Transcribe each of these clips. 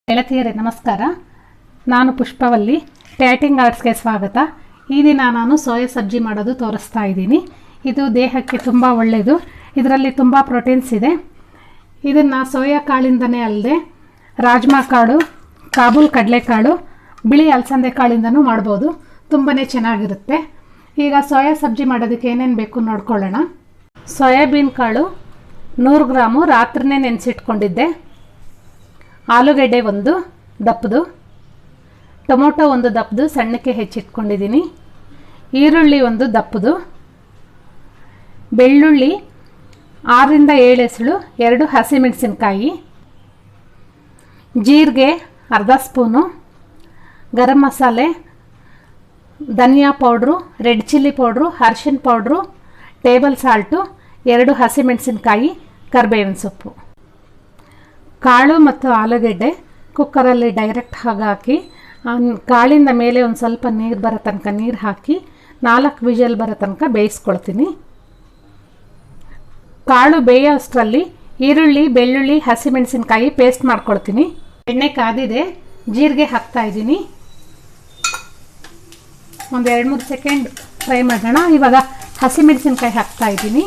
ಗೆಳತಿಯರೇ ನಮಸ್ಕಾರ. ನಾನು ಪುಷ್ಪವಲ್ಲಿ. ಟ್ಯಾಟಿಂಗ್ ಆರ್ಟ್ಸ್ಗೆ ಸ್ವಾಗತ. ಈ ದಿನ ನಾನು ಸೋಯಾ ಸಬ್ಜಿ ಮಾಡೋದು ತೋರಿಸ್ತಾ ಇದ್ದೀನಿ. ಇದು ದೇಹಕ್ಕೆ ತುಂಬ ಒಳ್ಳೆಯದು. ಇದರಲ್ಲಿ ತುಂಬ ಪ್ರೋಟೀನ್ಸ್ ಇದೆ. ಇದನ್ನು ಸೋಯಾ ಕಾಳಿಂದನೇ ಅಲ್ಲದೆ ರಾಜ್ಮಾ ಕಾಳು, ಕಾಬೂಲ್ ಕಡಲೆಕಾಳು, ಬಿಳಿ ಅಲಸಂದೆ ಕಾಳಿಂದನೂ ಮಾಡ್ಬೋದು. ತುಂಬಾ ಚೆನ್ನಾಗಿರುತ್ತೆ. ಈಗ ಸೋಯಾ ಸಬ್ಜಿ ಮಾಡೋದಕ್ಕೆ ಏನೇನು ಬೇಕು ನೋಡ್ಕೊಳ್ಳೋಣ. ಸೋಯಾಬೀನ್ ಕಾಳು 100 ಗ್ರಾಮು ರಾತ್ರಿನೇ ನೆನೆಸಿಟ್ಕೊಂಡಿದ್ದೆ. ಆಲೂಗಡ್ಡೆ ಒಂದು ದಪ್ಪದು, ಟೊಮೊಟೊ ಒಂದು ದಪ್ಪದು ಸಣ್ಣಕ್ಕೆ ಹೆಚ್ಚಿಟ್ಕೊಂಡಿದ್ದೀನಿ, ಈರುಳ್ಳಿ ಒಂದು ದಪ್ಪದು, ಬೆಳ್ಳುಳ್ಳಿ 6 ರಿಂದ 7 ಎಸಳು, 2 ಹಸಿಮೆಣಸಿನಕಾಯಿ, ಜೀರಿಗೆ ಅರ್ಧ ಸ್ಪೂನು, ಗರಂ ಮಸಾಲೆ, ಧನಿಯಾ ಪೌಡ್ರು, ರೆಡ್ ಚಿಲ್ಲಿ ಪೌಡ್ರು, ಅರಿಶಿನ ಪೌಡ್ರು, ಟೇಬಲ್ ಸಾಲ್ಟು, 2 ಹಸಿಮೆಣಸಿನಕಾಯಿ, ಕರಿಬೇವಿನ ಸೊಪ್ಪು. ಕಾಳು ಮತ್ತು ಆಲೂಗಡ್ಡೆ ಕುಕ್ಕರಲ್ಲಿ ಡೈರೆಕ್ಟ್ ಹಾಕಿ ಕಾಳಿಂದ ಮೇಲೆ ಒಂದು ಸ್ವಲ್ಪ ನೀರು ಬರೋ ತನಕ ನೀರು ಹಾಕಿ 4 ವಿಷಲ್ ಬರೋ ತನಕ ಬೇಯಿಸ್ಕೊಳ್ತೀನಿ. ಕಾಳು ಬೇಯೋ ಅಷ್ಟರಲ್ಲಿ ಈರುಳ್ಳಿ, ಬೆಳ್ಳುಳ್ಳಿ, ಹಸಿಮೆಣಸಿನಕಾಯಿ ಪೇಸ್ಟ್ ಮಾಡ್ಕೊಳ್ತೀನಿ. ಎಣ್ಣೆ ಕಾದಿದೆ, ಜೀರಿಗೆ ಹಾಕ್ತಾ ಇದ್ದೀನಿ. ಒಂದು 2-3 ಸೆಕೆಂಡ್ ಫ್ರೈ ಮಾಡೋಣ. ಇವಾಗ ಹಸಿಮೆಣಸಿನಕಾಯಿ ಹಾಕ್ತಾ ಇದ್ದೀನಿ.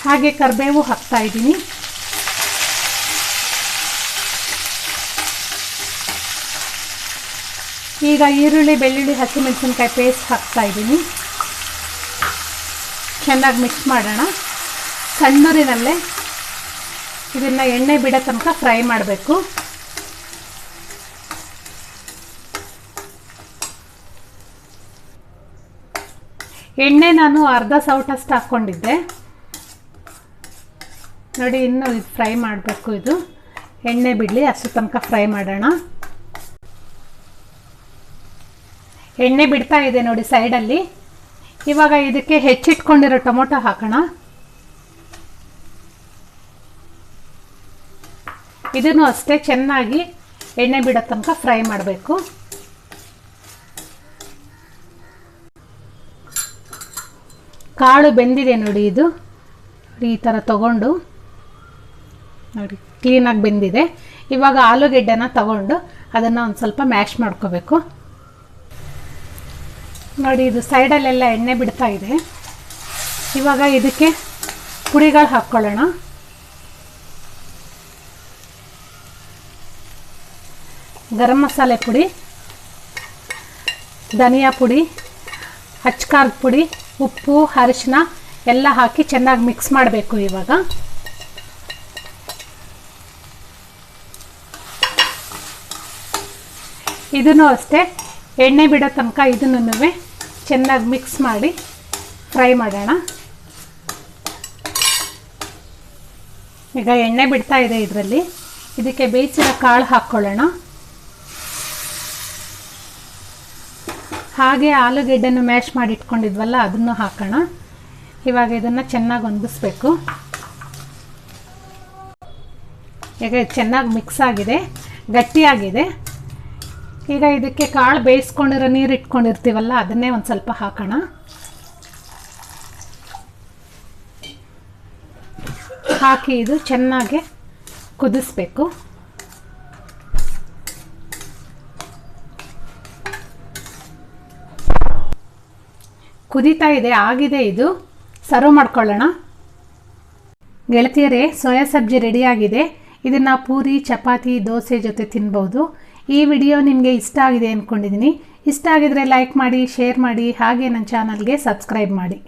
ಹಾಗೆ ಕರಿಬೇವು ಹಾಕ್ತಾ ಇದ್ದೀನಿ. ಈಗ ಈರುಳ್ಳಿ, ಬೆಳ್ಳುಳ್ಳಿ, ಹಸಿಮೆಣಸಿನಕಾಯಿ ಪೇಸ್ಟ್ ಹಾಕ್ತಾ ಇದ್ದೀನಿ. ಚೆನ್ನಾಗಿ ಮಿಕ್ಸ್ ಮಾಡೋಣ. ಸಣ್ಣೂರಿನಲ್ಲೇ ಇದನ್ನು ಎಣ್ಣೆ ಬಿಡೋ ತನಕ ಫ್ರೈ ಮಾಡಬೇಕು. ಎಣ್ಣೆ ನಾನು ಅರ್ಧ ಸೌಟಷ್ಟು ಹಾಕ್ಕೊಂಡಿದ್ದೆ ನೋಡಿ. ಇನ್ನೂ ಇದು ಫ್ರೈ ಮಾಡಬೇಕು. ಇದು ಎಣ್ಣೆ ಬಿಡಲಿ, ಅಷ್ಟು ತನಕ ಫ್ರೈ ಮಾಡೋಣ. ಎಣ್ಣೆ ಬಿಡ್ತಾ ಇದೆ ನೋಡಿ ಸೈಡಲ್ಲಿ. ಇವಾಗ ಇದಕ್ಕೆ ಹೆಚ್ಚಿಟ್ಕೊಂಡಿರೋ ಟೊಮೊಟೊ ಹಾಕೋಣ. ಇದನ್ನು ಅಷ್ಟೇ ಚೆನ್ನಾಗಿ ಎಣ್ಣೆ ಬಿಡೋ ತನಕ ಫ್ರೈ ಮಾಡಬೇಕು. ಕಾಳು ಬೆಂದಿದೆ ನೋಡಿ. ಇದು ಈ ಥರ ತಗೊಂಡು ನೋಡಿ ಕ್ಲೀನಾಗಿ ಬೆಂದಿದೆ. ಇವಾಗ ಆಲೂಗೆಡ್ಡೆನ ತಗೊಂಡು ಅದನ್ನು ಒಂದು ಸ್ವಲ್ಪ ಮ್ಯಾಶ್ ಮಾಡ್ಕೋಬೇಕು ನೋಡಿ. ಇದು ಸೈಡಲ್ಲೆಲ್ಲ ಎಣ್ಣೆ ಬಿಡ್ತಾ ಇದೆ. ಇವಾಗ ಇದಕ್ಕೆ ಪುಡಿಗಳು ಹಾಕ್ಕೊಳ್ಳೋಣ. ಗರಂ ಮಸಾಲೆ ಪುಡಿ, ಧನಿಯಾ ಪುಡಿ, ಅಚ್ಕಾರದ ಪುಡಿ, ಉಪ್ಪು, ಅರಿಶಿನ ಎಲ್ಲ ಹಾಕಿ ಚೆನ್ನಾಗಿ ಮಿಕ್ಸ್ ಮಾಡಬೇಕು. ಇವಾಗ ಇದನ್ನು ಅಷ್ಟೇ ಎಣ್ಣೆ ಬಿಡೋ ತನಕ ಇದನ್ನು ಚೆನ್ನಾಗಿ ಮಿಕ್ಸ್ ಮಾಡಿ ಫ್ರೈ ಮಾಡೋಣ. ಈಗ ಎಣ್ಣೆ ಬಿಡ್ತಾ ಇದೆ ಇದರಲ್ಲಿ. ಇದಕ್ಕೆ ಬೇಯಿಸಿರೋ ಕಾಳು ಹಾಕ್ಕೊಳ್ಳೋಣ. ಹಾಗೆ ಆಲೂಗೆಡ್ಡೆಯನ್ನು ಮ್ಯಾಶ್ ಮಾಡಿ ಇಟ್ಕೊಂಡಿದ್ವಲ್ಲ ಅದನ್ನು ಹಾಕೋಣ. ಇವಾಗ ಇದನ್ನು ಚೆನ್ನಾಗಿ ಹೊಂದಿಸ್ಬೇಕು. ಈಗ ಚೆನ್ನಾಗಿ ಮಿಕ್ಸ್ ಆಗಿದೆ, ಗಟ್ಟಿಯಾಗಿದೆ. ಈಗ ಇದಕ್ಕೆ ಕಾಳು ಬೇಯಿಸ್ಕೊಂಡಿರೋ ನೀರು ಇಟ್ಕೊಂಡಿರ್ತೀವಲ್ಲ ಅದನ್ನೇ ಒಂದು ಸ್ವಲ್ಪ ಹಾಕೋಣ. ಹಾಕಿ ಇದು ಚೆನ್ನಾಗಿ ಕುದಿಸ್ಬೇಕು. ಕುದೀತಾ ಇದೆ, ಆಗಿದೆ. ಇದು ಸರ್ವ್ ಮಾಡ್ಕೊಳ್ಳೋಣ. ಗೆಳತಿಯರೇ, ಸೋಯಾ ಸಬ್ಜಿ ರೆಡಿಯಾಗಿದೆ. ಇದನ್ನು ಪೂರಿ, ಚಪಾತಿ, ದೋಸೆ ಜೊತೆ ತಿನ್ಬೋದು. ಈ ವಿಡಿಯೋ ನಿಮಗೆ ಇಷ್ಟ ಆಗಿದೆ ಅಂದ್ಕೊಂಡಿದ್ದೀನಿ. ಇಷ್ಟ ಆಗಿದರೆ ಲೈಕ್ ಮಾಡಿ, ಶೇರ್ ಮಾಡಿ, ಹಾಗೆ ನನ್ನ ಚಾನಲ್ಗೆ ಸಬ್ಸ್ಕ್ರೈಬ್ ಮಾಡಿ.